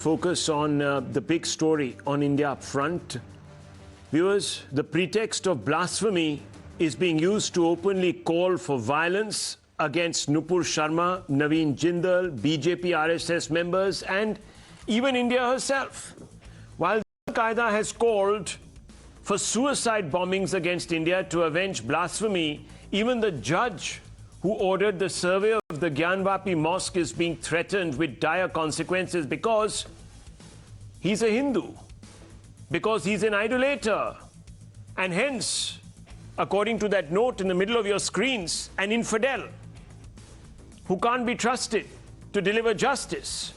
Focus on the big story on India Upfront. Viewers, the pretext of blasphemy is being used to openly call for violence against Nupur Sharma, Naveen Jindal, BJP RSS members and even India herself. While Al-Qaeda has called for suicide bombings against India to avenge blasphemy, even the judge who ordered the survey of the Gyanvapi mosque is being threatened with dire consequences because he's a Hindu, because he's an idolater, and hence, according to that note in the middle of your screens, an infidel who can't be trusted to deliver justice.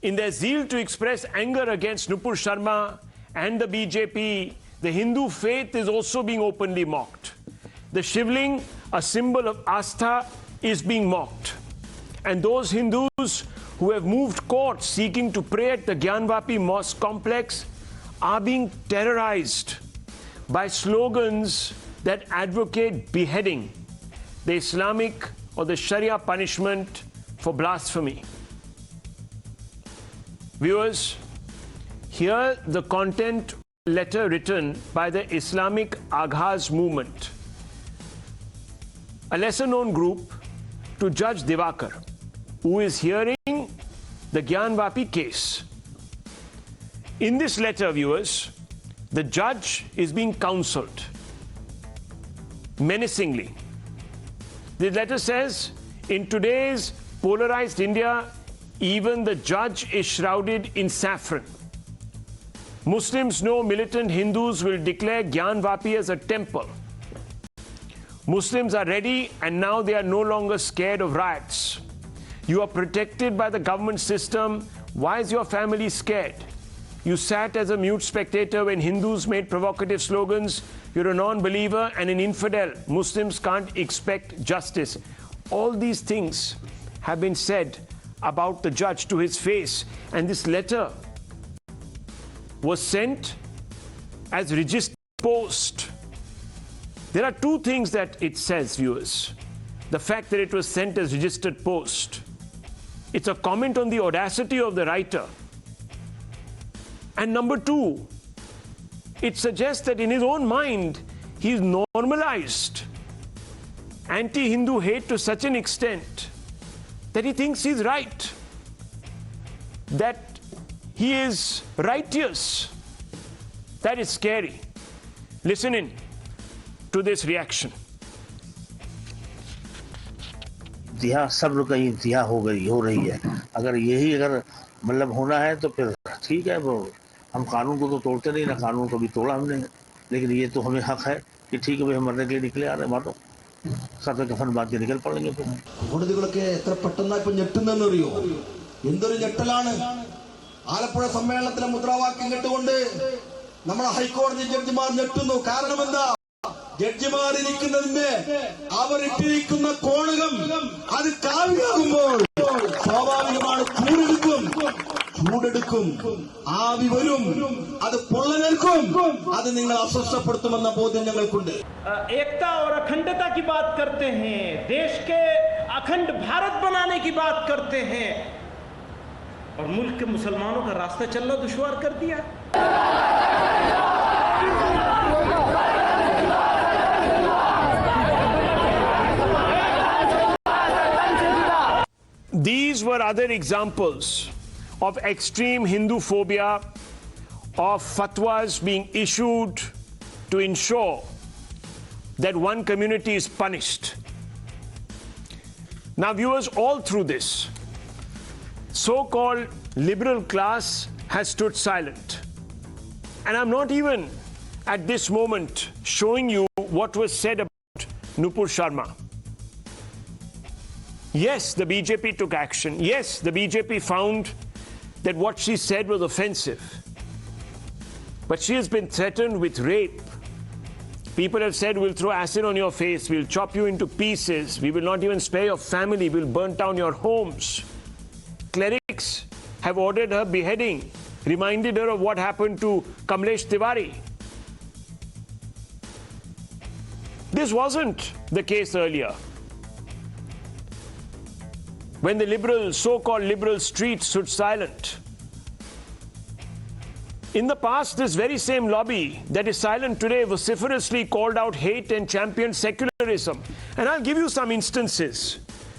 In their zeal to express anger against Nupur Sharma and the BJP, the Hindu faith is also being openly mocked. The Shivling, a symbol of Astha, is being mocked. And those Hindus who have moved courts seeking to pray at the Gyanvapi mosque complex are being terrorized by slogans that advocate beheading, the Islamic or the Sharia punishment for blasphemy. Viewers, here the content letter written by the Islamic Aghaz movement, a lesser-known group, to Judge Divakar, who is hearing the Gyanvapi case. In this letter, viewers, the judge is being counseled menacingly. The letter says, in today's polarized India, even the judge is shrouded in saffron. Muslims know militant Hindus will declare Gyanvapi as a temple. Muslims are ready and now they are no longer scared of riots. You are protected by the government system. Why is your family scared? You sat as a mute spectator when Hindus made provocative slogans. You're a non-believer and an infidel. Muslims can't expect justice. All these things have been said about the judge to his face. And this letter was sent as registered post. There are two things that it says, viewers. The fact that it was sent as registered post. It's a comment on the audacity of the writer. And number two, it suggests that in his own mind, he's normalized anti-Hindu hate to such an extent that he thinks he's right, that he is righteous. That is scary. Listen in to this reaction. इंतहा सब्र का इंतहा हो रही है। अगर यही मतलब होना है तो फिर ठीक है, वो हम कानून को तो तोड़ते नहीं ना, कानून कभी तोड़ा हमने, लेकिन ये तो हमें हक है कि ठीक है भाई, हम मरने के लिए निकले आ रहे, मारो सर पे कफन बांध के निकल पड़ेंगे। फिर കോടതികളൊക്കെ എത്ര പെട്ടെന്നാ ഇപ്പോ ഞെട്ടുന്നെന്ന് അറിയോ? എന്തൊരു ഞെട്ടലാണ്! ആലപ്പുഴ സമ്മേളനത്തിലെ മുദ്രാവാക്യം കേട്ടുകൊണ്ട് നമ്മുടെ ഹൈക്കോടതി ജഡ്ജിമാർ ഞെട്ടുന്നു. കാരണം എന്താ? ജഡ്ജിമാർ ഇരിക്കുന്നതിന്റെ അവർ ഇട്ടിരിക്കുന്ന കോണകം അത് കാവ്യാകുമ്പോൾ സ്വാഭാവികമാണ് ചൂടെടുക്കും, ആവി വരും, അത് പൊള്ളലേൽക്കും, അത് നിങ്ങൾ അസ്വസ്ഥപ്പെടുത്തുമെന്ന ബോധ്യം ഞങ്ങൾക്കുണ്ട്. एकता और अखंडता की बात करते हैं, देश के अखंड भारत बनाने की बात करते हैं, और मुल्क के मुसलमानों का रास्ता चलना दुश्वार कर दिया। These were other examples of extreme Hindu phobia, of fatwas being issued to ensure that one community is punished. Now, viewers, all through this, so-called liberal class has stood silent. And I'm not even at this moment showing you what was said about Nupur Sharma. Yes, the BJP took action. Yes, the BJP found that what she said was offensive. But she has been threatened with rape. People have said, we'll throw acid on your face, we'll chop you into pieces, we will not even spare your family, we'll burn down your homes. Clerics have ordered her beheading, reminded her of what happened to Kamlesh Tiwari. This wasn't the case earlier. when the liberal, so-called liberal street stood silent, In the past, this very same lobby that is silent today vociferously called out hate and championed secularism. And I'll give you some instances,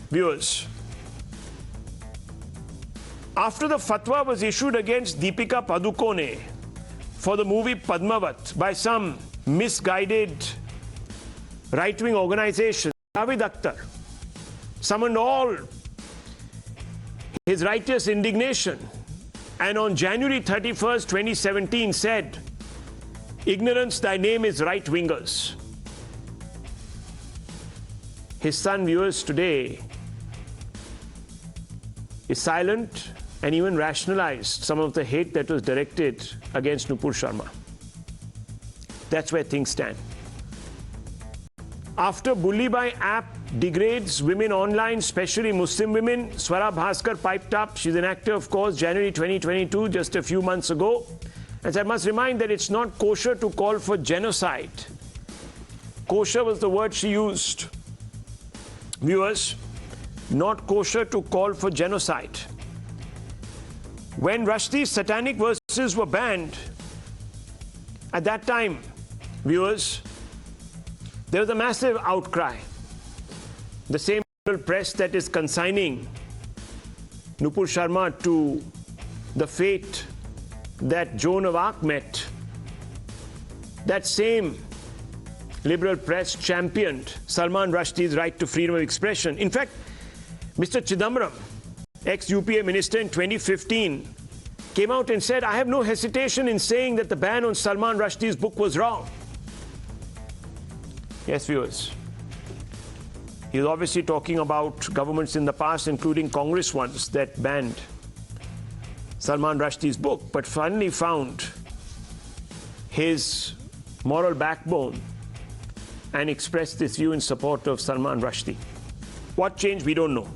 viewers. After the fatwa was issued against Deepika Padukone for the movie Padmavat by some misguided right-wing organization, Javed Akhtar summoned all his righteous indignation, and on January 31st, 2017 said, "Ignorance, thy name is right-wingers." His son, viewers, today is silent and even rationalized some of the hate that was directed against Nupur Sharma. That's where things stand. After Bully Bhai app degrades women online, especially Muslim women, Swara Bhaskar piped up. She's an actor, of course, January 2022, just a few months ago. And I must remind that it's not kosher to call for genocide. Kosher was the word she used. Viewers, not kosher to call for genocide. When Rushdie's satanic verses were banned, at that time, viewers, there was a massive outcry. The same press that is consigning Nupur Sharma to the fate that Joan of Arc met, that same liberal press championed Salman Rushdie's right to freedom of expression. In fact, Mr. Chidambaram, ex-UPA minister in 2015, came out and said, "I have no hesitation in saying that the ban on Salman Rushdie's book was wrong." Yes, viewers. He was obviously talking about governments in the past, including Congress ones, that banned Salman Rushdie's book, but finally found his moral backbone and expressed this view in support of Salman Rushdie. What changed, we don't know.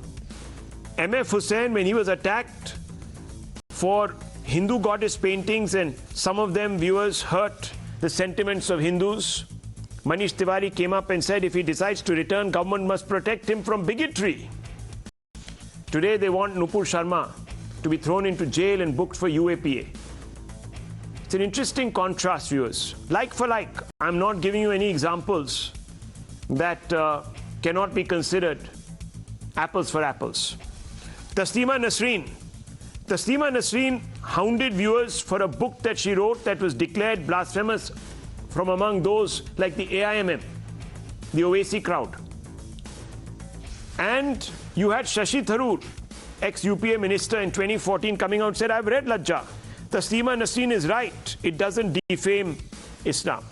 M.F. Hussain, when he was attacked for Hindu goddess paintings, and some of them, viewers, hurt the sentiments of Hindus, Manish Tiwari came up and said if he decides to return, government must protect him from bigotry. Today they want Nupur Sharma to be thrown into jail and booked for UAPA. It's an interesting contrast, viewers. Like for like, I'm not giving you any examples that cannot be considered apples for apples. Taslima Nasreen. Taslima Nasreen hounded viewers for a book that she wrote that was declared blasphemous from among those like the AIMM, the Owaisi crowd. And you had Shashi Tharoor, ex-UPA minister in 2014, coming out and said, "I've read Lajja. Taslima Nasreen is right. It doesn't defame Islam."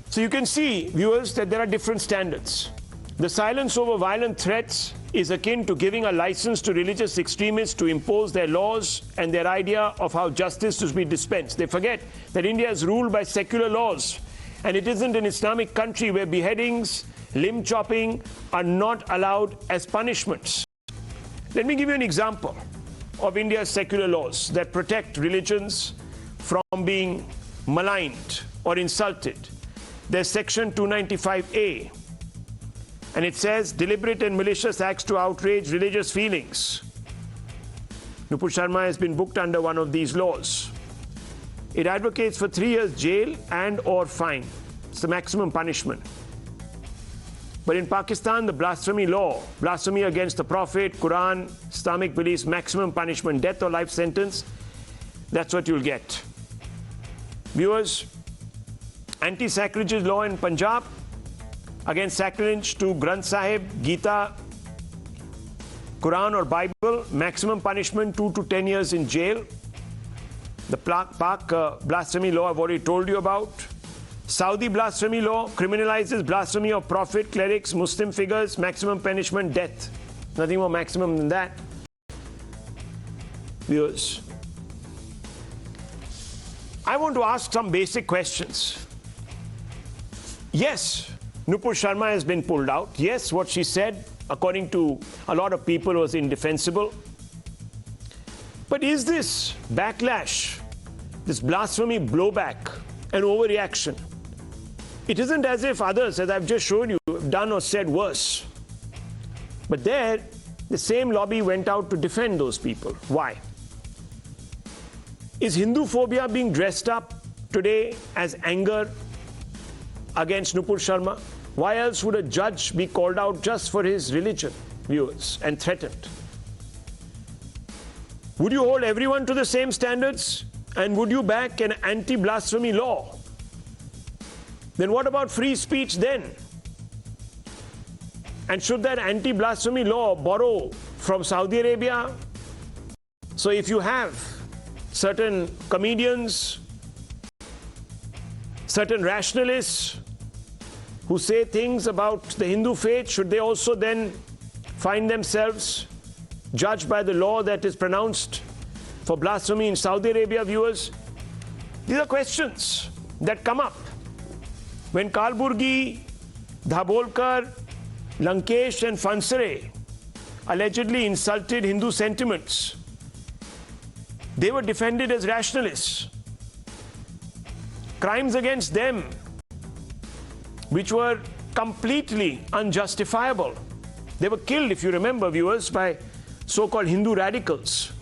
So you can see, viewers, that there are different standards. The silence over violent threats is akin to giving a license to religious extremists to impose their laws and their idea of how justice is to be dispensed. They forget that India is ruled by secular laws, and it isn't an Islamic country where beheadings, limb chopping are not allowed as punishments. Let me give you an example of India's secular laws that protect religions from being maligned or insulted. There's section 295A. And it says deliberate and malicious acts to outrage religious feelings. Nupur Sharma has been booked under one of these laws. It advocates for 3 years jail and or fine. It's the maximum punishment. But in Pakistan, the blasphemy law, blasphemy against the Prophet, Quran, Islamic beliefs, maximum punishment, death or life sentence, that's what you'll get. Viewers, anti-sacrilege law in Punjab, against sacrilege to Granth Sahib, Gita, Quran or Bible, maximum punishment 2 to 10 years in jail. The Pak blasphemy law I've already told you about. Saudi blasphemy law criminalizes blasphemy of prophet, clerics, Muslim figures, maximum punishment, death. Nothing more maximum than that. Viewers, I want to ask some basic questions. Yes, Nupur Sharma has been pulled out. Yes, what she said, according to a lot of people, was indefensible. But is this backlash, this blasphemy blowback, an overreaction? It isn't as if others, as I've just shown you, have done or said worse. But there, the same lobby went out to defend those people. Why? Is Hindu phobia being dressed up today as anger against Nupur Sharma? Why else would a judge be called out just for his religion, viewers, and threatened? Would you hold everyone to the same standards? And would you back an anti-blasphemy law? Then what about free speech then? And should that anti-blasphemy law borrow from Saudi Arabia? So if you have certain comedians, certain rationalists who say things about the Hindu faith, should they also then find themselves judged by the law that is pronounced for blasphemy in Saudi Arabia, viewers? These are questions that come up when Kalburgi, Dhabolkar, Lankesh and Fansare allegedly insulted Hindu sentiments. They were defended as rationalists. Crimes against them, which were completely unjustifiable. They were killed, if you remember, viewers, by so-called Hindu radicals.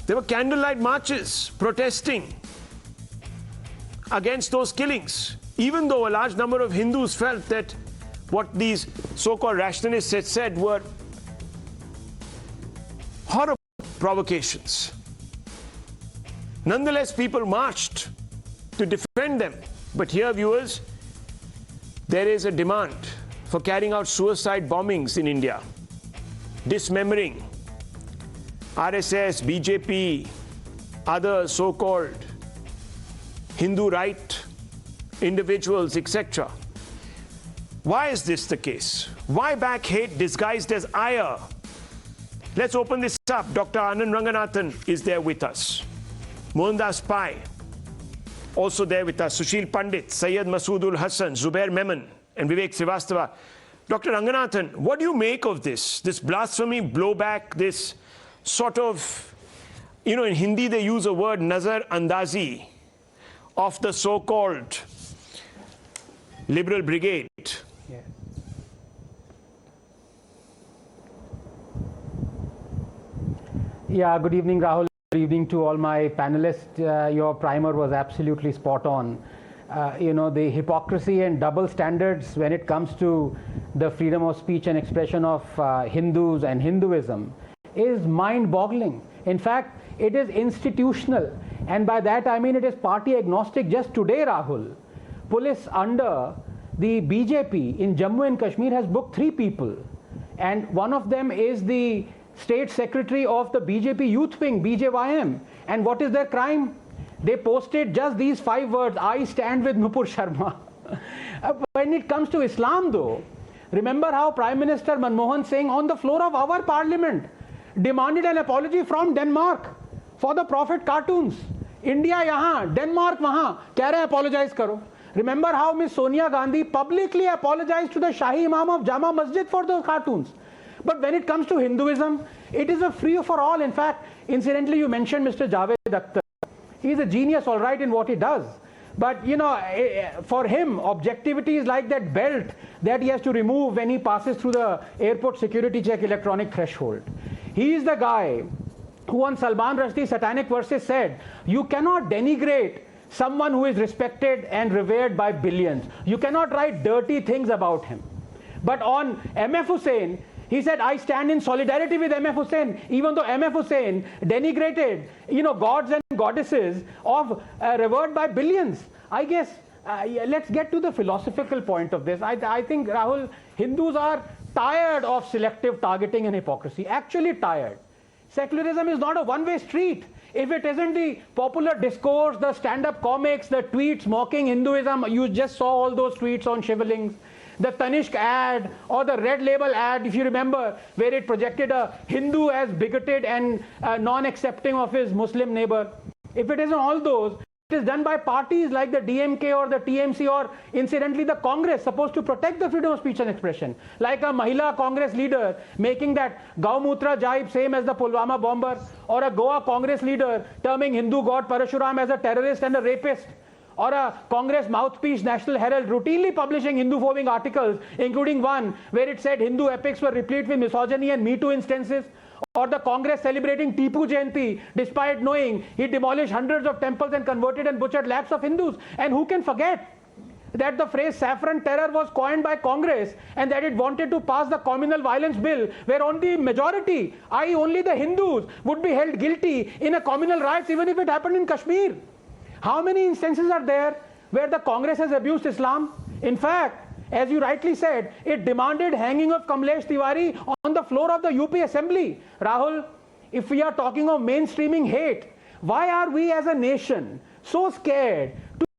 There were candlelight marches protesting against those killings, even though a large number of Hindus felt that what these so-called rationalists had said were horrible provocations. Nonetheless, people marched to defend them. But here, viewers, there is a demand for carrying out suicide bombings in India, dismembering RSS, BJP, other so-called Hindu right individuals, etc. Why is this the case? Why back hate disguised as ire? Let's open this up. Dr. Anand Ranganathan is there with us. Mohandas Pai, also there with us. Sushil Pandit, Syed Masood Hasan, Zubair Memon, and Vivek Srivastava. Dr. Ranganathan, what do you make of this blasphemy blowback, this sort of, in Hindi they use a word, nazar andazi, of the so-called liberal brigade? Yeah. Yeah, good evening, Rahul. Good evening to all my panelists. Your primer was absolutely spot on. The hypocrisy and double standards when it comes to the freedom of speech and expression of Hindus and Hinduism is mind-boggling. In fact, it is institutional. And by that I mean it is party agnostic. Just today, Rahul, police under the BJP in Jammu and Kashmir has booked 3 people. And one of them is the State Secretary of the BJP Youth Wing, BJYM. And what is their crime? They posted just these 5 words, I stand with Nupur Sharma. When it comes to Islam though, remember how Prime Minister Manmohan Singh on the floor of our parliament demanded an apology from Denmark for the prophet cartoons. India yahan, Denmark wahan, keh rahe apologize karo. Remember how Miss Sonia Gandhi publicly apologized to the Shahi Imam of Jama Masjid for the cartoons. But when it comes to Hinduism, it is a free for all. In fact, incidentally, you mentioned Mr. Javed Akhtar. He is a genius, all right, in what he does. But, for him, objectivity is like that belt that he has to remove when he passes through the airport security check electronic threshold. He is the guy who on Salman Rushdie's Satanic Verses said, you cannot denigrate someone who is respected and revered by billions. You cannot write dirty things about him. But on MF Hussain, he said, I stand in solidarity with MF Hussain, even though MF Hussain denigrated, gods and goddesses of revered by billions. I guess, let's get to the philosophical point of this. I think, Rahul, Hindus are tired of selective targeting and hypocrisy, actually tired. Secularism is not a one-way street. If it isn't the popular discourse, the stand-up comics, the tweets mocking Hinduism, you just saw all those tweets on Shivalings, the Tanishq ad or the Red Label ad, if you remember, where it projected a Hindu as bigoted and non-accepting of his Muslim neighbor. If it isn't all those, it is done by parties like the DMK or the TMC or incidentally the Congress, supposed to protect the freedom of speech and expression. Like a Mahila Congress leader making that Gaumutra jibe same as the Pulwama bomber, or a Goa Congress leader terming Hindu god Parashuram as a terrorist and a rapist, or a Congress mouthpiece National Herald routinely publishing Hindu-phobic articles, including one where it said Hindu epics were replete with misogyny and Me Too instances, or the Congress celebrating Tipu Jayanti despite knowing he demolished hundreds of temples and converted and butchered lakhs of Hindus. And who can forget that the phrase saffron terror was coined by Congress and that it wanted to pass the communal violence bill where only majority, i.e. only the Hindus, would be held guilty in a communal riots even if it happened in Kashmir. How many instances are there where the Congress has abused Islam? In fact, as you rightly said, it demanded hanging of Kamlesh Tiwari on the floor of the UP Assembly. Rahul, if we are talking of mainstreaming hate, why are we as a nation so scared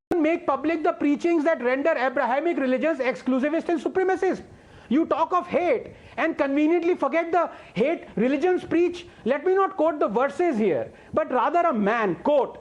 to make public the preachings that render Abrahamic religions exclusivist and supremacist? You talk of hate and conveniently forget the hate religions preach. Let me not quote the verses here, but rather a man, quote,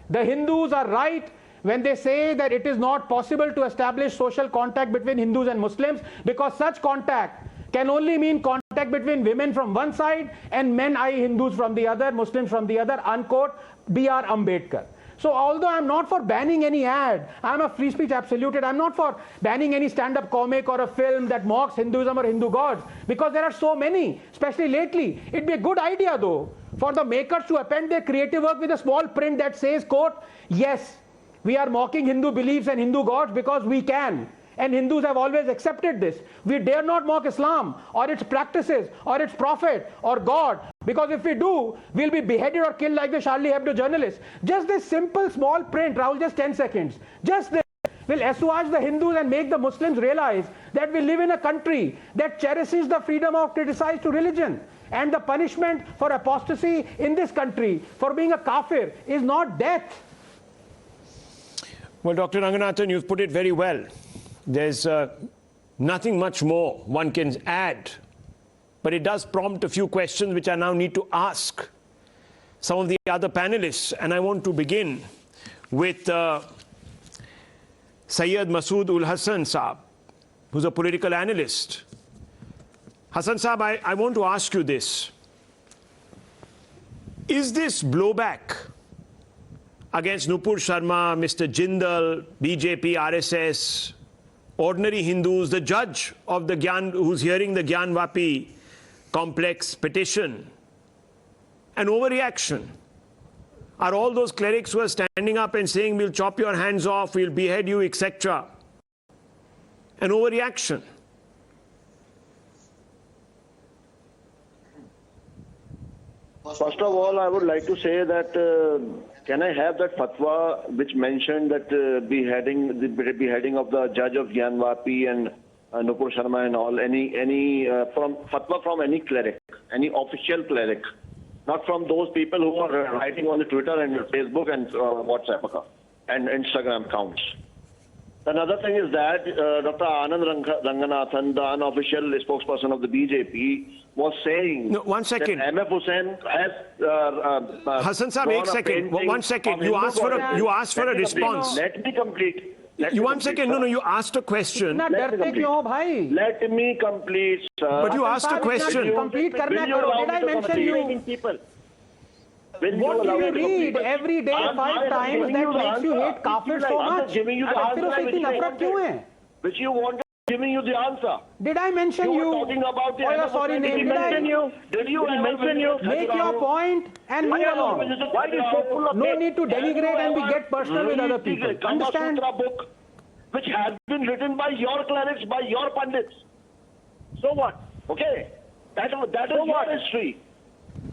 "The Hindus are right when they say that it is not possible to establish social contact between Hindus and Muslims because such contact can only mean contact between women from one side and men, i.e. Hindus from the other, Muslims from the other," unquote, B.R. Ambedkar. So although I'm not for banning any ad, I'm a free speech absolutist, I'm not for banning any stand-up comic or a film that mocks Hinduism or Hindu gods, because there are so many, especially lately. It'd be a good idea though for the makers to append their creative work with a small print that says, quote, "Yes, we are mocking Hindu beliefs and Hindu gods because we can. And Hindus have always accepted this. We dare not mock Islam or its practices or its prophet or God, because if we do, we'll be beheaded or killed like the Charlie Hebdo journalists." Just this simple small print, Rahul, just 10 seconds. Just this will assuage the Hindus and make the Muslims realize that we live in a country that cherishes the freedom of criticize to religion. And the punishment for apostasy in this country for being a kafir is not death. Well, Dr. Ranganathan, you've put it very well. There's nothing much more one can add, but it does prompt a few questions which I now need to ask some of the other panelists. And I want to begin with Syed Masood ul Hasan Saab, who's a political analyst. Hasan Saab, I want to ask you this. Is this blowback against Nupur Sharma, Mr. Jindal, BJP, RSS, ordinary Hindus, the judge of the who's hearing the Gyanvapi complex petition, an overreaction? Are all those clerics who are standing up and saying, "We'll chop your hands off, we'll behead you," etc., an overreaction? First of all, I would like to say that can I have that fatwa which mentioned that the beheading of the judge of Gyanvapi and Nupur Sharma and all, from fatwa from any cleric, any official cleric, not from those people who are writing on the Twitter and Facebook and WhatsApp and Instagram accounts. Another thing is that Dr. Anand Ranganathan, the unofficial spokesperson of the BJP, was saying, no, one second. That MF Hussain has Hasan Saab, one second. You asked for a response. Let me complete. One second. No, you asked a question. Let me complete, sir. But you asked a question. Did I mention you? What do you read every day 5 times that makes you hate kafir so much? Which you wanted, giving you the answer. Did I mention you? Talking about the sorry, name. Did you mention you? Make your point and move along. Why is so full of no need to denigrate and we get personal with other people. Understand? Book, which has been written by your clerics, by your pundits. So what? Okay, that is your history.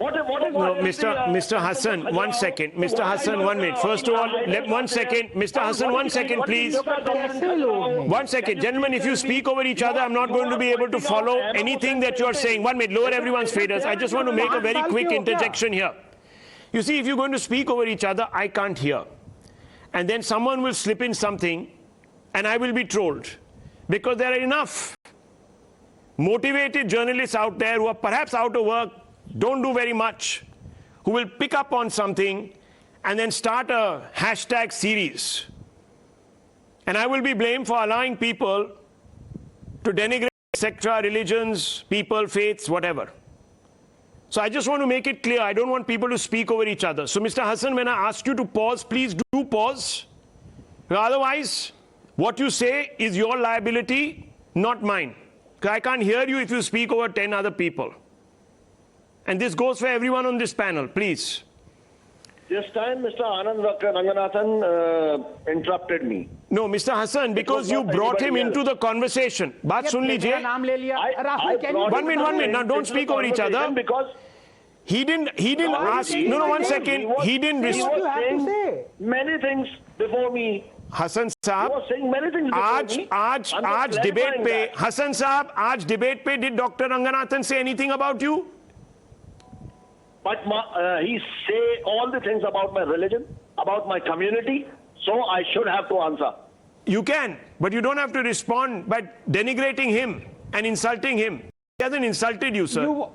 Mr. Hasan, 1 second. Mr. Hasan, 1 minute. First of all, 1 second. Mr. Hasan, 1 second, please. 1 second. Gentlemen, if you speak over each other, I'm not going to be able to follow anything that you're saying. 1 minute. Lower everyone's faders. I just want to make a very quick interjection here. You see, if you're going to speak over each other, I can't hear. And then someone will slip in something, and I will be trolled. Because there are enough motivated journalists out there who are perhaps out of work, don't do very much, who will pick up on something and then start a hashtag series. And I will be blamed for allowing people to denigrate, etc., religions, people, faiths, whatever. So I just want to make it clear, I don't want people to speak over each other. So Mr. Hasan, when I ask you to pause, please do pause. Otherwise, what you say is your liability, not mine. Because I can't hear you if you speak over 10 other people. And this goes for everyone on this panel, please. This time, Mr. Anand Ranganathan interrupted me. No, Mr. Hasan, because you brought him into the conversation. Baat sun lijiye. One minute. Now don't speak over each other. Because he didn't ask. No, 1 second. He didn't. He was saying many things before me. Hasan Saab, आज debate पे, Hasan Saab, आज debate पे, did Dr. Ranganathan say anything about you? But he say all the things about my religion, about my community, so I should have to answer. You can, but you don't have to respond by denigrating him and insulting him. He hasn't insulted you, sir.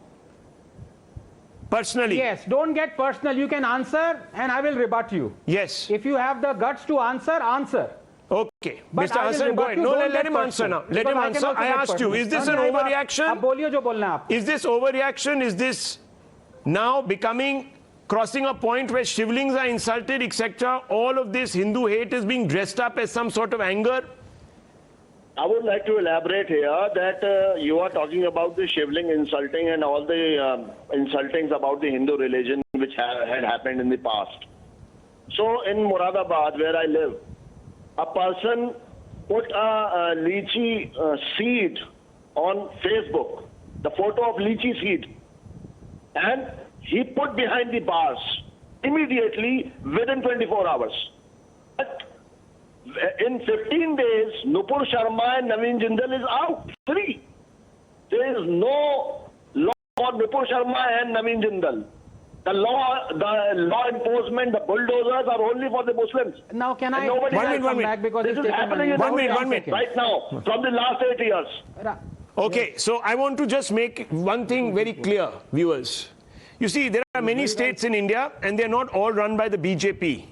Personally. Yes, don't get personal. You can answer and I will rebut you. Yes. If you have the guts to answer, answer. Okay. But Mr. Hasan, go ahead. No, let him answer now. Let him answer. I asked you, is this an overreaction? Is this overreaction? Is this now becoming, crossing a point where shivlings are insulted, etc.? All of this Hindu hate is being dressed up as some sort of anger? I would like to elaborate here that you are talking about the shivling insulting and all the insultings about the Hindu religion which had happened in the past. So in Moradabad, where I live, a person put a lychee seed on Facebook, the photo of lychee seed, and he put behind the bars immediately within 24 hours. But in 15 days, Nupur Sharma and Naveen Jindal is out, free. There is no law for Nupur Sharma and Naveen Jindal. The law enforcement, the bulldozers are only for the Muslims. Now, can I come back because this is happening in one minute. Right now, from the last 8 years. Okay, so I want to just make one thing very clear, viewers. You see, there are many states in India, and they're not all run by the BJP.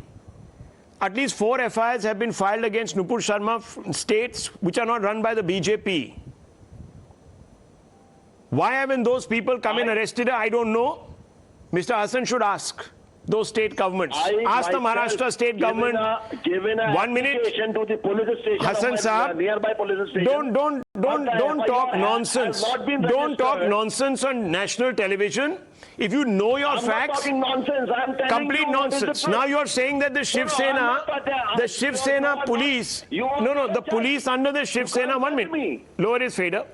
At least 4 FIRs have been filed against Nupur Sharma states which are not run by the BJP. Why haven't those people come and arrested her? I don't know. Mr. Hasan should ask those state governments. Ask the Maharashtra state government. Given 1 minute. To the police station Hasan Saab, nearby police station. Don't talk nonsense. Don't talk nonsense on national television. If you know your facts, I'm not talking nonsense. I'm telling complete you nonsense. Now you're saying that the Shiv Sena police, the police under the Shiv Sena, 1 minute, lower his fader.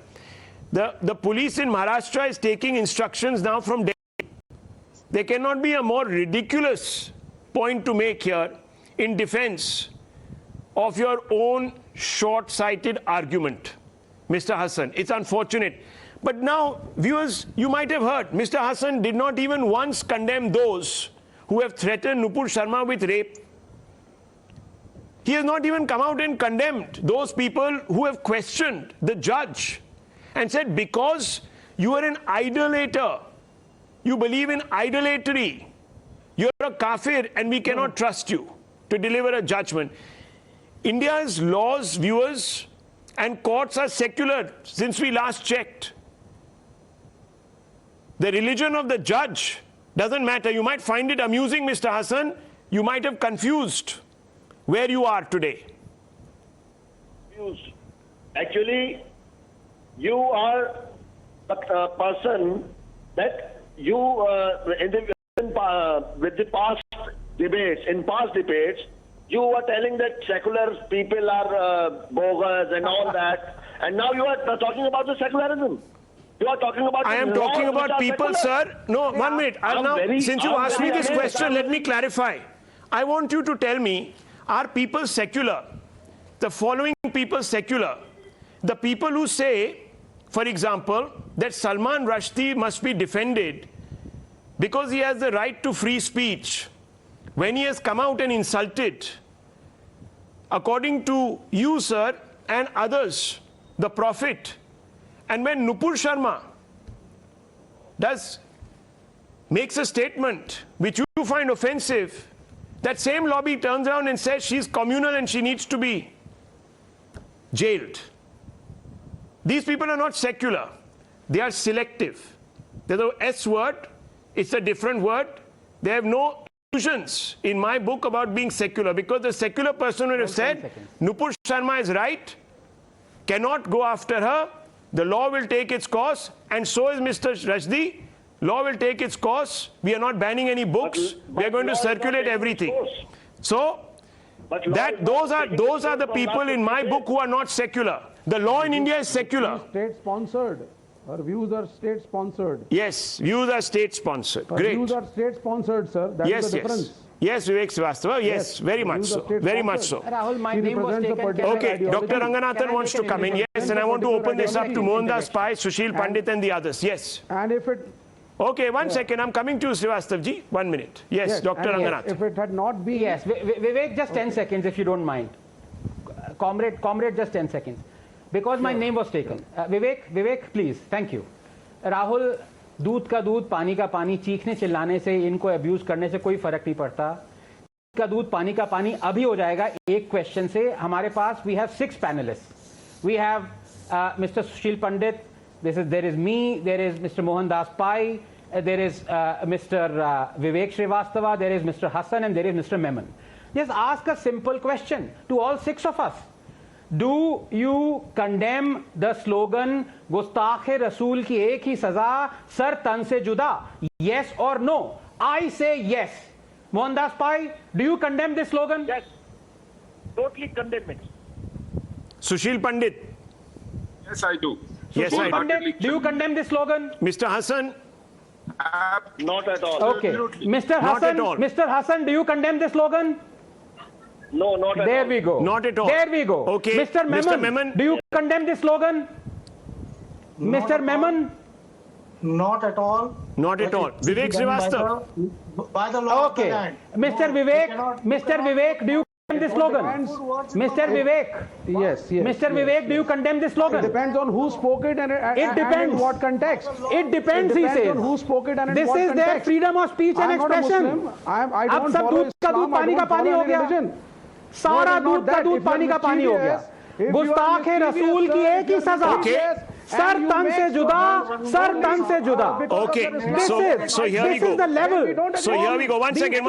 The police in Maharashtra is taking instructions now from Delhi. There cannot be a more ridiculous point to make here in defense of your own short-sighted argument, Mr. Hasan. It's unfortunate. But now, viewers, you might have heard, Mr. Hasan did not even once condemn those who have threatened Nupur Sharma with rape. He has not even come out and condemned those people who have questioned the judge and said, because you are an idolater, you believe in idolatry, you're a kafir and we cannot trust you to deliver a judgment. India's laws, viewers, and courts are secular since we last checked. The religion of the judge doesn't matter. You might find it amusing, Mr. Hasan. You might have confused where you are today. Actually, you are a person that you, with the past debates, you were telling that secular people are bogus and all that. And now you are talking about the secularism. You are talking about. I am talking about people, sir. No, 1 minute. Since you asked me this question, let me clarify. I want you to tell me, are people secular? The following people secular. The people who say, for example, that Salman Rushdie must be defended because he has the right to free speech when he has come out and insulted, according to you, sir, and others, the Prophet. And when Nupur Sharma makes a statement which you find offensive, that same lobby turns around and says she's communal and she needs to be jailed. These people are not secular. They are selective. There's a S word. It's a different word. They have no illusions in my book about being secular, because the secular person would have said, Nupur Sharma is right, cannot go after her, the law will take its course, and so is Mr. Rushdie. Law will take its course. We are not banning any books. We are going to circulate everything. So, those are the people in my book who are not secular. The law in India is secular. State-sponsored. Our views are state-sponsored. Yes, views are state-sponsored. Great. Views are state-sponsored, sir. That is the difference. Yes, Vivek Srivastava. Yes, very much so. Very much so. Rahul, my name was taken. Okay, Dr. Ranganathan wants to come in. Yes, and I want to open this up to Mohandas Pai, Sushil Pandit and the others. Yes. And if it... Okay, one second. I'm coming to Srivastav ji. 1 minute. Yes, Dr. Ranganathan. If it had not been... Yes, Vivek, just 10 seconds if you don't mind. Comrade, just 10 seconds. Because my name was taken. Vivek, please. Thank you. Rahul, दूध का दूध, पानी का पानी, चीखने चिल्लाने से, इनको अब्यूज करने से कोई फर्क नहीं पड़ता. का दूध, पानी का पानी अभी हो जाएगा एक क्वेश्चन से. हमारे पास we have 6 panelists. We have Mr. Sushil Pandit. There is me. There is Mr. Mohandas Pai. There is Mr. Vivek Srivastava. There is Mr. Hasan, and there is Mr. Memon. Just ask a simple question to all 6 of us. Do you condemn the slogan Gustakh-e-Rasool ki ek hi saza, sar tan se juda? Yes or no? I say yes. Mohandas Pai, do you condemn this slogan? Yes. Totally condemn it. Sushil Pandit. Yes, I do. Yes, Sushil I Pandit, do you condemn this slogan? Mr. Hasan? Not at all. Okay. Mr. Hasan, Mr. Hasan, do you condemn this slogan? No, not at all. There we go. Not at all. There we go. Okay. Mr. Memon, do you condemn this slogan? Mr. Memon? Not at all. Not at all. Vivek Srivastava? By the law Okay. of the land. Mr. Vivek, do you condemn this slogan? Mr. Vivek? Yes. Mr. Vivek, do you condemn this slogan? It depends on who spoke it and It depends. in what context. It depends, he says. on who spoke it and in This what is context. their freedom of speech and I am not a expression. Muslim. I अब don't सब follow दूध का दूध Islam. I पानी का don't पानी follow हो any गया. religion. सारा दूध का दूध पानी का पानी हो गया. गुस्ताख-ए-रसूल की एक ही सजा. सर तन से जुदा, सर तन से जुदा. Okay, so here we This is the go. level. So here we go. One second.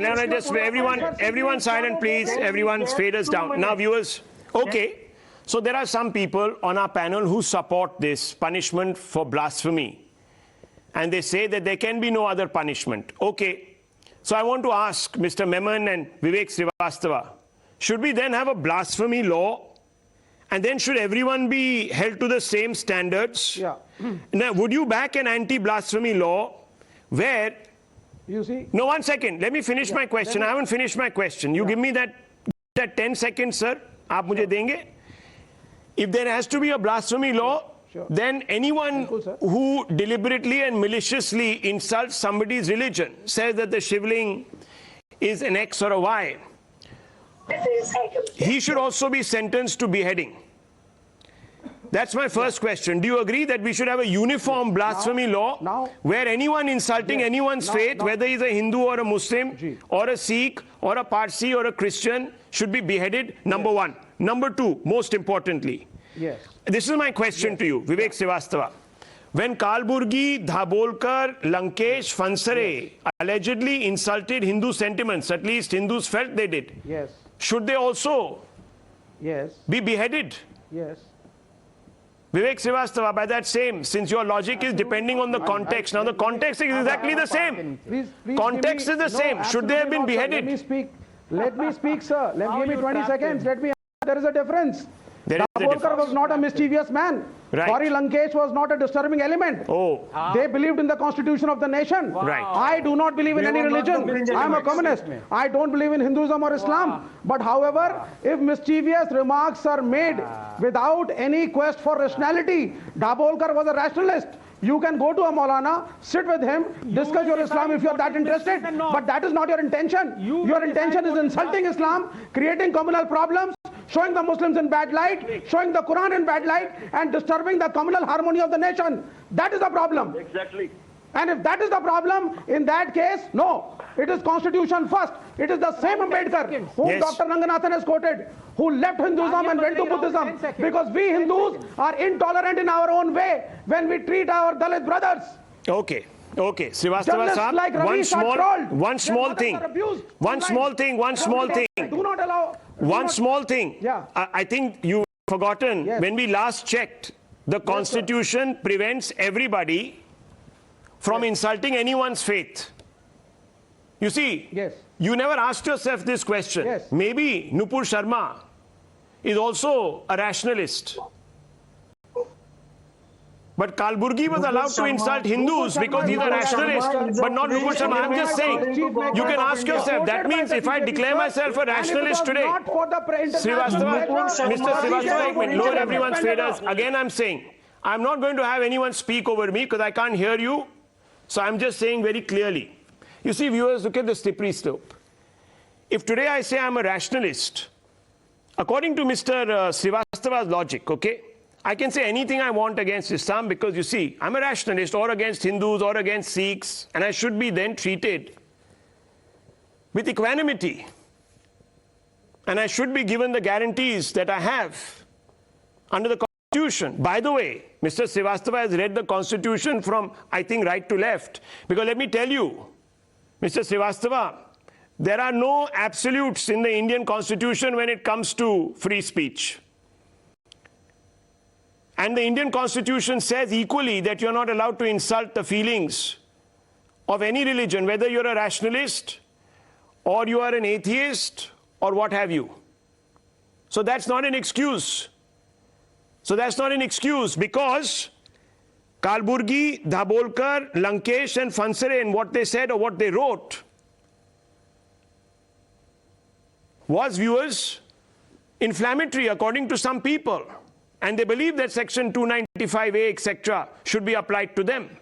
And I just everyone silent, please. Everyone's faders down. Now, viewers. Okay. So there are some people on our panel who support this punishment for blasphemy, and they say that there can be no other punishment. Okay. So I want to ask Mr. Memon and Vivek Srivastava, should we then have a blasphemy law? And then should everyone be held to the same standards? Yeah. Now, would you back an anti-blasphemy law where... You see? No, 1 second. Let me finish my question. I haven't finished my question. You give me that 10 seconds, sir. आप मुझे देंगे? If there has to be a blasphemy law, then anyone who deliberately and maliciously insults somebody's religion, says that the shivling is an X or a Y, he should also be sentenced to beheading. That's my first question. Do you agree that we should have a uniform blasphemy law where anyone insulting anyone's faith, whether he's a Hindu or a Muslim or a Sikh or a Parsi or a Christian, should be beheaded? Number one. Number two, most importantly, this is my question to you, Vivek Srivastava. When Kalburgi, Dhabolkar, Lankesh, Fansare allegedly insulted Hindu sentiments, at least Hindus felt they did, should they also be beheaded? Yes. Vivek Srivastava, by that same, since your logic is depending on the context. Now the context is exactly the same. Please context is the same. Should they have been beheaded? Let me speak, sir. Give me 20 seconds. There is a difference. Dhabolkar was not a mischievous man. Gauri Lankesh was not a disturbing element. They believed in the constitution of the nation. I do not believe in any religion. I am a communist. I don't believe in Hinduism or Islam. But however, if mischievous remarks are made without any quest for rationality, Dhabolkar was a rationalist. You can go to a Maulana, sit with him, discuss your Islam if you are that interested. But that is not your intention. Your intention is insulting Islam, creating communal problems, showing the Muslims in bad light, showing the Quran in bad light, and disturbing the communal harmony of the nation. That is the problem. Exactly. And if that is the problem, in that case, no. It is constitution first. It is the same Ambedkar whom Dr. Ranganathan has quoted, who left Hinduism and went to Buddhism. Because we Hindus are intolerant in our own way when we treat our Dalit brothers. Okay. Srivastava Sahab, like one small thing. Do not allow. One small thing. I think you've forgotten. When we last checked, the Constitution prevents everybody from insulting anyone's faith. You see, yes, you never asked yourself this question. Yes. Maybe Nupur Sharma is also a rationalist. But Kalburgi was allowed to insult Hindus because he's a rationalist, but not Nupur Sharma. I'm just saying, you can ask yourself, that means if I declare myself a rationalist today, Srivastava, Mr. Srivastava, lower everyone's faders. Again, I'm saying, I'm not going to have anyone speak over me because I can't hear you. So I'm just saying very clearly. You see, viewers, look at the slippery slope. If today I say I'm a rationalist, according to Mr. Srivastava's logic, okay, I can say anything I want against Islam because, you see, I'm a rationalist, or against Hindus or against Sikhs, and I should be then treated with equanimity. And I should be given the guarantees that I have under the Constitution. By the way, Mr. Srivastava has read the Constitution from, I think, right to left. Because let me tell you, Mr. Srivastava, there are no absolutes in the Indian Constitution when it comes to free speech. And the Indian Constitution says equally that you're not allowed to insult the feelings of any religion, whether you're a rationalist or you are an atheist or what have you. So that's not an excuse. So that's not an excuse, because Kalburgi, Dhabolkar, Lankesh and Fansare, and what they said or what they wrote was, viewers, inflammatory according to some people. And they believe that Section 295A, etc., should be applied to them.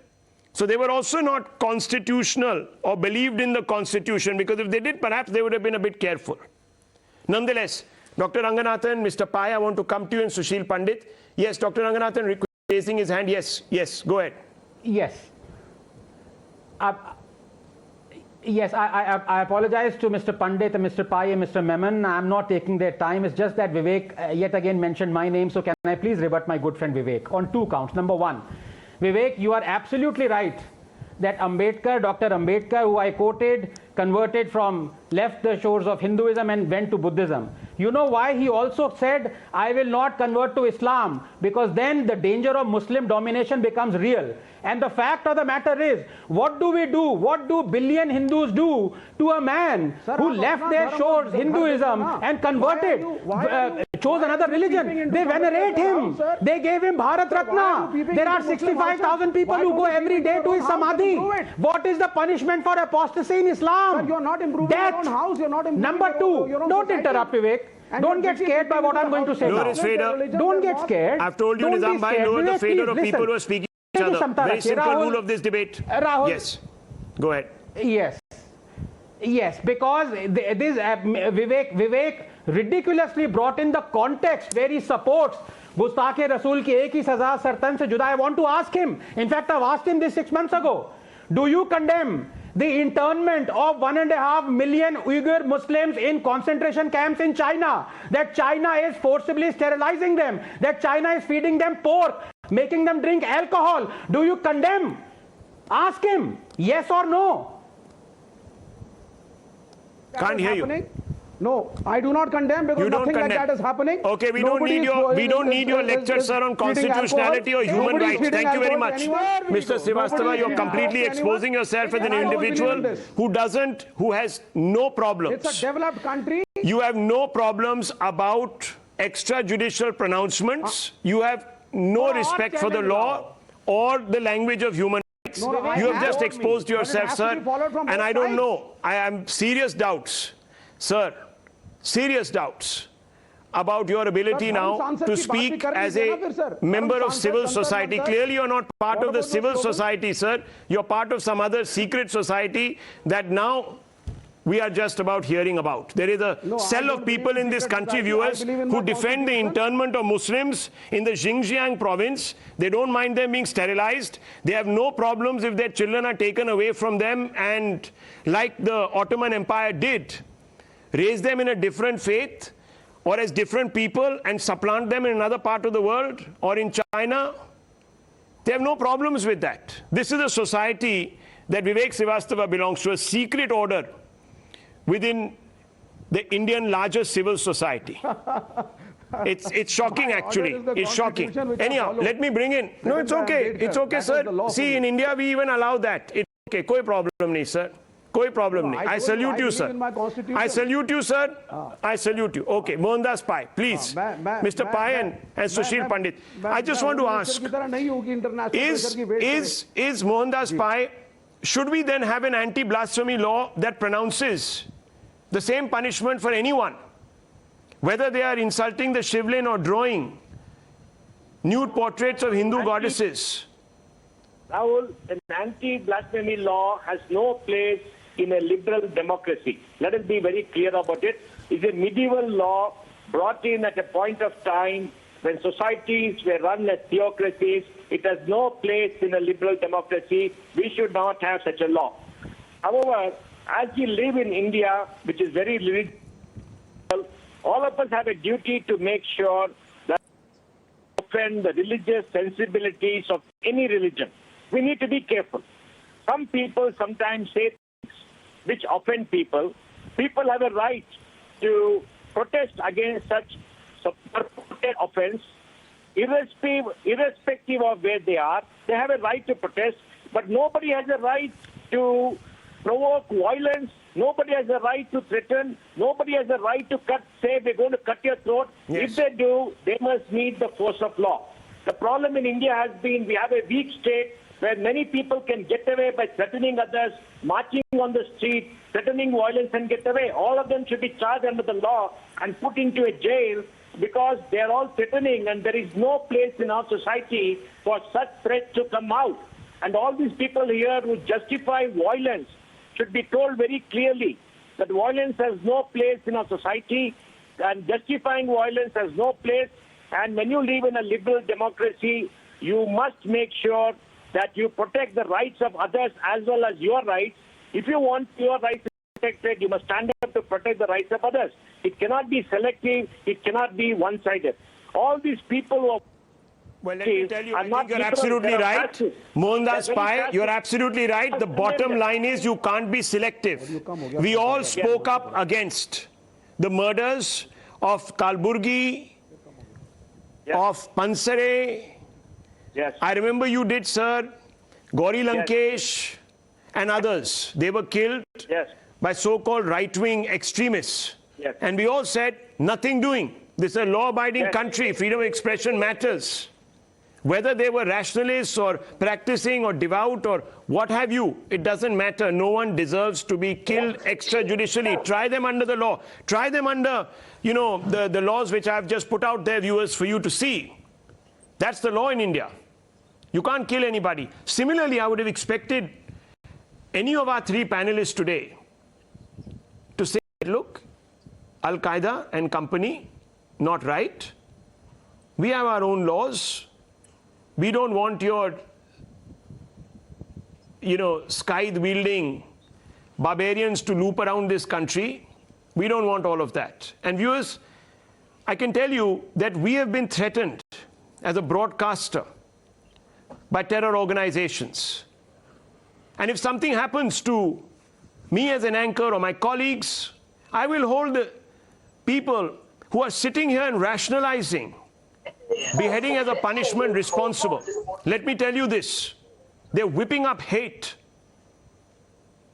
So they were also not constitutional or believed in the Constitution, because if they did, perhaps they would have been a bit careful. Nonetheless, Dr. Ranganathan, Mr. Pai, I want to come to you, and Sushil Pandit. Yes, Dr. Ranganathan raising his hand. Yes, yes, go ahead. Yes. Yes, I apologize to Mr. Pandit and Mr. Pai and Mr. Memon. I'm not taking their time. It's just that Vivek yet again mentioned my name. So can I please rebut my good friend Vivek on two counts? Number one, Vivek, you are absolutely right that Ambedkar, Dr. Ambedkar, who I quoted, converted from left the shores of Hinduism and went to Buddhism. You know why he also said, I will not convert to Islam? Because then the danger of Muslim domination becomes real. And the fact of the matter is, what do we do? What do billion Hindus do to a man who left their shores, Hinduism, and converted, chose another religion? They venerate him. They gave him Bharat Ratna. There are 65,000 people who go every day to his Samadhi. What is the punishment for apostasy in Islam? You're not improving your own house. You're not improving Number two, don't interrupt, Vivek. Don't get scared by what I'm going to say now. Don't get scared. I've told you, Nizam Bhai, lower the fader of people who are speaking to each other. Very simple rule of this debate. Rahul, yes. Go ahead. Yes. Yes, because this Vivek ridiculously brought in the context where he supports Gustakh-e-Rasool ki ek hi saza sartan se juda. I want to ask him. In fact, I've asked him this 6 months ago. Do you condemn the internment of 1.5 million Uyghur Muslims in concentration camps in China? That China is forcibly sterilizing them, that China is feeding them pork, making them drink alcohol. Do you condemn? Ask him, yes or no? Can't hear you. No, I do not condemn, because nothing like that is happening. Okay, we don't need your lecture, sir, on constitutionality or human rights. Thank you very much. Mr. Srivastava, you're completely exposing yourself as an individual who has no problems. It's a developed country. You have no problems about extrajudicial pronouncements. You have no respect for the law or the language of human rights. You have just exposed yourself, sir. And I don't know. I have serious doubts, sir. Serious doubts about your ability now to speak as a member of civil society. Clearly, you're not part of the civil society, sir. You're part of some other secret society that now we are just about hearing about. There is a cell of people in this country, viewers, who defend the internment of Muslims in the Xinjiang province. They don't mind them being sterilized. They have no problems if their children are taken away from them and, like the Ottoman Empire did, raise them in a different faith or as different people and supplant them in another part of the world or in China. They have no problems with that. This is a society that Vivek Srivastava belongs to, a secret order within the Indian largest civil society. It's shocking, actually. Order is the It's shocking. constitution which I Anyhow, follow. let me bring in. No, it's okay. It's okay, sir. See, in India, we even allow that. It's okay. Koi problem nahi, sir. Koi problem nahi. I salute you, sir. I salute you, sir. I salute you. Okay, Mohandas Pai, please. Mr. Pai and Sushil Pandit. I just want to ask, is Mohandas Pai, should we then have an anti-blasphemy law that pronounces the same punishment for anyone, whether they are insulting the Shivlin or drawing nude portraits of Hindu goddesses? Rahul, an anti-blasphemy law has no place in a liberal democracy. Let us be very clear about it. It's a medieval law brought in at a point of time when societies were run as theocracies. It has no place in a liberal democracy. We should not have such a law. However, as we live in India, which is very religious, all of us have a duty to make sure that we offend the religious sensibilities of any religion. We need to be careful. Some people sometimes say things which offend people. People have a right to protest against such purported offense, irrespective of where they are. They have a right to protest, but nobody has a right to provoke violence. Nobody has a right to threaten. Nobody has a right to say we're going to cut your throat. Yes. If they do, they must meet the force of law. The problem in India has been we have a weak state where many people can get away by threatening others, marching on the street, threatening violence and get away. All of them should be charged under the law and put into a jail because they are all threatening, and there is no place in our society for such threats to come out. And all these people here who justify violence should be told very clearly that violence has no place in our society and justifying violence has no place. And when you live in a liberal democracy, you must make sure that you protect the rights of others as well as your rights. If you want your rights protected, you must stand up to protect the rights of others. It cannot be selective. It cannot be one-sided. All these people who are well, let me tell you, I think you're absolutely right. Mohandas Pai, you're absolutely right. The bottom line is you can't be selective. We all spoke up against the murders of Kalburgi, of Pansare. Yes. I remember you did, sir. Gauri Lankesh and others. They were killed by so-called right-wing extremists. Yes. And we all said, nothing doing. This is a law-abiding country. Freedom of expression matters. Whether they were rationalists or practicing or devout or what have you, it doesn't matter. No one deserves to be killed extrajudicially. Try them under the law. Try them under, you know, the laws which I've just put out there, viewers, for you to see. That's the law in India. You can't kill anybody. Similarly, I would have expected any of our three panelists today to say, look, Al-Qaeda and company, not right. We have our own laws. We don't want your, you know, scythe-wielding barbarians to loop around this country. We don't want all of that. And viewers, I can tell you that we have been threatened as a broadcaster by terror organizations. And if something happens to me as an anchor or my colleagues, I will hold the people who are sitting here and rationalizing beheading as a punishment responsible. Let me tell you this. They're whipping up hate.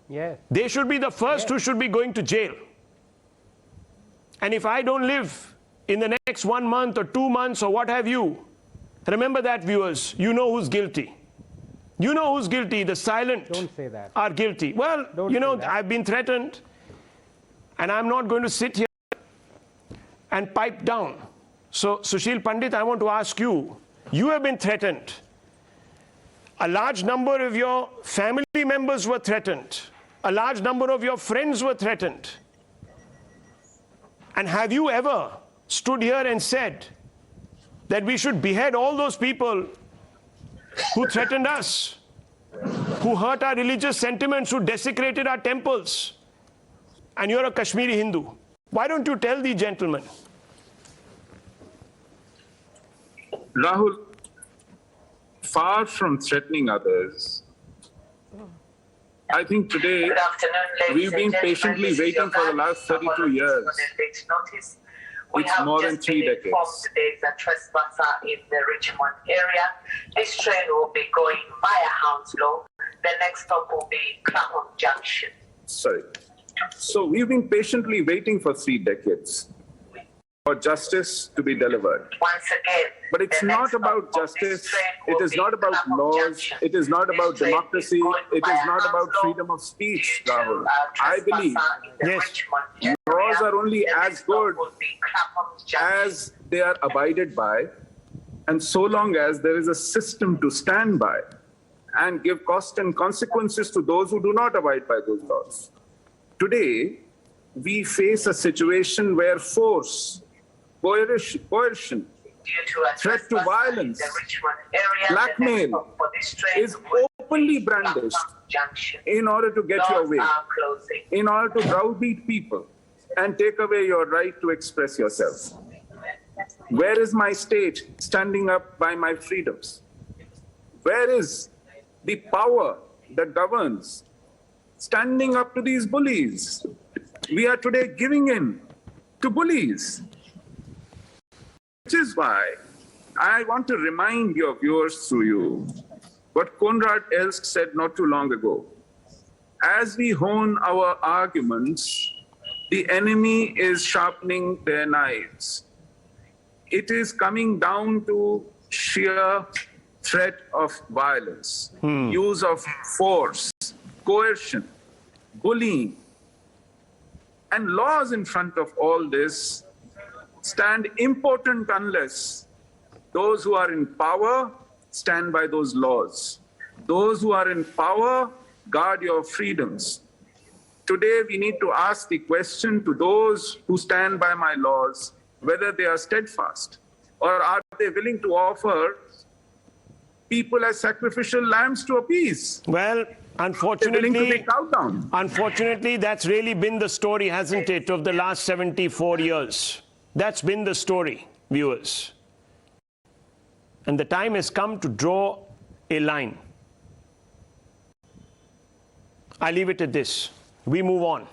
Yes. They should be the first who should be going to jail. And if I don't live in the next 1 month or 2 months or what have you, remember that, viewers, you know who's guilty. You know who's guilty. The silent Don't say that. are guilty. Well, Don't you know, say that. I've been threatened, and I'm not going to sit here and pipe down. So, Sushil Pandit, I want to ask you, you have been threatened. A large number of your family members were threatened. A large number of your friends were threatened. And have you ever stood here and said that we should behead all those people who threatened us, who hurt our religious sentiments, who desecrated our temples? And you're a Kashmiri Hindu. Why don't you tell these gentlemen? Rahul, far from threatening others, I think today we've been patiently waiting for the last 32 years It's more than 3 decades. There is a trespasser in the Richmond area. This train will be going via Hounslow. The next stop will be Clapham Junction. Sorry. So we've been patiently waiting for 3 decades for justice to be delivered. Once again, but it's not about justice, it is not about laws, it is not about democracy, it is not about freedom of speech, Rahul. I believe laws are only as good as they are abided by, and so long as there is a system to stand by and give cost and consequences to those who do not abide by those laws. Today, we face a situation where force, coercion, threat to violence, blackmail is openly brandished in order to get your way, in order to browbeat people and take away your right to express yourself. Where is my state standing up by my freedoms? Where is the power that governs standing up to these bullies? We are today giving in to bullies. Which is why I want to remind your viewers through you what Konrad Elst said not too long ago. As we hone our arguments, the enemy is sharpening their knives. It is coming down to sheer threat of violence, use of force, coercion, bullying, and laws in front of all this stand impotent unless those who are in power stand by those laws. Those who are in power guard your freedoms. Today we need to ask the question to those who stand by my laws, whether they are steadfast or are they willing to offer people as sacrificial lambs to appease. Well, unfortunately, that's really been the story, hasn't it, of the last 74 years. That's been the story, viewers. And the time has come to draw a line. I leave it at this. We move on.